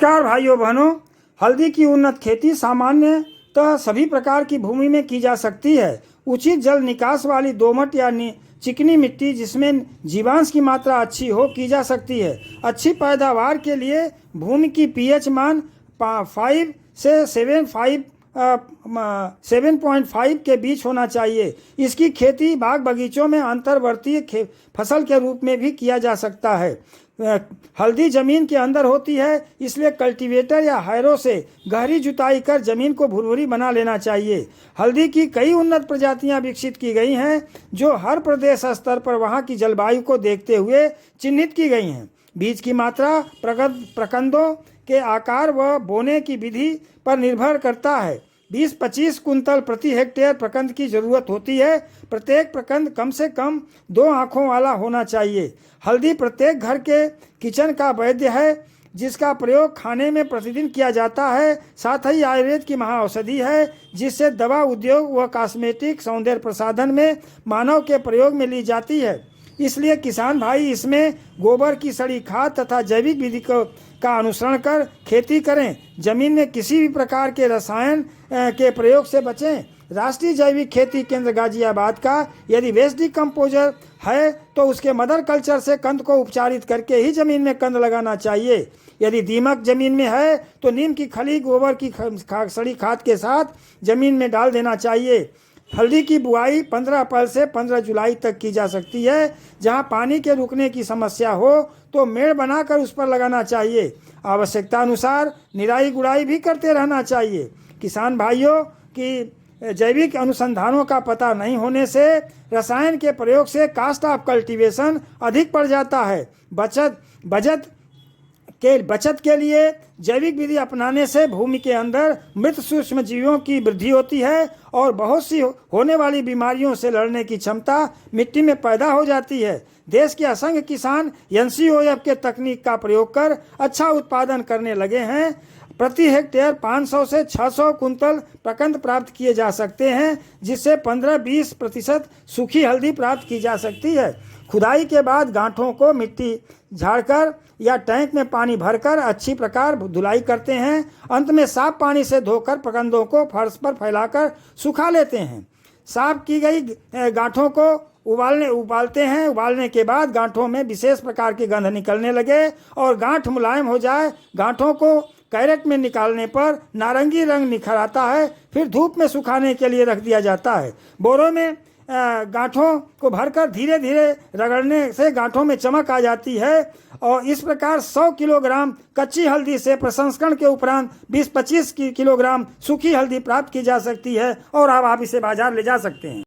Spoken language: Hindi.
नमस्कार भाइयों बहनों। हल्दी की उन्नत खेती सामान्यतः सभी प्रकार की भूमि में की जा सकती है। उचित जल निकास वाली दोमट या चिकनी मिट्टी जिसमें जीवांश की मात्रा अच्छी हो की जा सकती है। अच्छी पैदावार के लिए भूमि की पीएच मान 5 से 7.5 के बीच होना चाहिए। इसकी खेती बाग बगीचों में अंतर्वर्तीय फसल के रूप में भी किया जा सकता है। हल्दी जमीन के अंदर होती है, इसलिए कल्टीवेटर या हैरो से गहरी जुताई कर जमीन को भुरभुरी बना लेना चाहिए। हल्दी की कई उन्नत प्रजातियां विकसित की गई हैं जो हर प्रदेश स्तर पर वहां की जलवायु को देखते हुए चिन्हित की गई हैं। बीज की मात्रा प्रकंदों के आकार व बोने की विधि पर निर्भर करता है। 20-25 कुंतल प्रति हेक्टेयर प्रकंद की जरूरत होती है। प्रत्येक प्रकंद कम से कम 2 आँखों वाला होना चाहिए। हल्दी प्रत्येक घर के किचन का वैद्य है जिसका प्रयोग खाने में प्रतिदिन किया जाता है। साथ ही आयुर्वेद की महाऔषधि है जिससे दवा उद्योग व कॉस्मेटिक सौंदर्य प्रसाधन में मानव के प्रयोग में ली जाती है। इसलिए किसान भाई इसमें गोबर की सड़ी खाद तथा जैविक विधि का अनुसरण कर खेती करें। जमीन में किसी भी प्रकार के रसायन के प्रयोग से बचें। राष्ट्रीय जैविक खेती केंद्र गाजियाबाद का यदि वेस्ट डिकम्पोजर है तो उसके मदर कल्चर से कंद को उपचारित करके ही जमीन में कंद लगाना चाहिए। यदि दीमक जमीन में है तो नीम की खली गोबर की सड़ी खाद के साथ जमीन में डाल देना चाहिए। हल्दी की बुआई 15 अप्रैल से 15 जुलाई तक की जा सकती है। जहां पानी के रुकने की समस्या हो तो मेड़ बनाकर उस पर लगाना चाहिए। आवश्यकता अनुसार निराई गुड़ाई भी करते रहना चाहिए। किसान भाइयों की जैविक अनुसंधानों का पता नहीं होने से रसायन के प्रयोग से कास्ट ऑफ कल्टीवेशन अधिक पड़ जाता है। बचत के लिए जैविक विधि अपनाने से भूमि के अंदर मृत सूक्ष्म जीवों की वृद्धि होती है और बहुत सी होने वाली बीमारियों से लड़ने की क्षमता मिट्टी में पैदा हो जाती है। देश के असंख्य किसान एनसीओएफ के तकनीक का प्रयोग कर अच्छा उत्पादन करने लगे हैं। प्रति हेक्टेयर 500 से 600 कुंतल प्रकंद प्राप्त किए जा सकते हैं, जिससे 15-20% सूखी हल्दी प्राप्त की जा सकती है। खुदाई के बाद गांठों को मिट्टी झाड़कर या टैंक में पानी भरकर अच्छी प्रकार धुलाई करते हैं। अंत में साफ पानी से धोकर प्रकंदों को फर्श पर फैलाकर सुखा लेते हैं। साफ की गई गांठों को उबालते हैं। उबालने के बाद गांठों में विशेष प्रकार की गंध निकलने लगे और गांठ मुलायम हो जाए, गांठों को कैरेट में निकालने पर नारंगी रंग निखर आता है। फिर धूप में सुखाने के लिए रख दिया जाता है। बोरों में गांठों को भरकर धीरे धीरे रगड़ने से गांठों में चमक आ जाती है और इस प्रकार 100 किलोग्राम कच्ची हल्दी से प्रसंस्करण के उपरांत 20-25 किलोग्राम सूखी हल्दी प्राप्त की जा सकती है और अब आप इसे बाजार ले जा सकते हैं।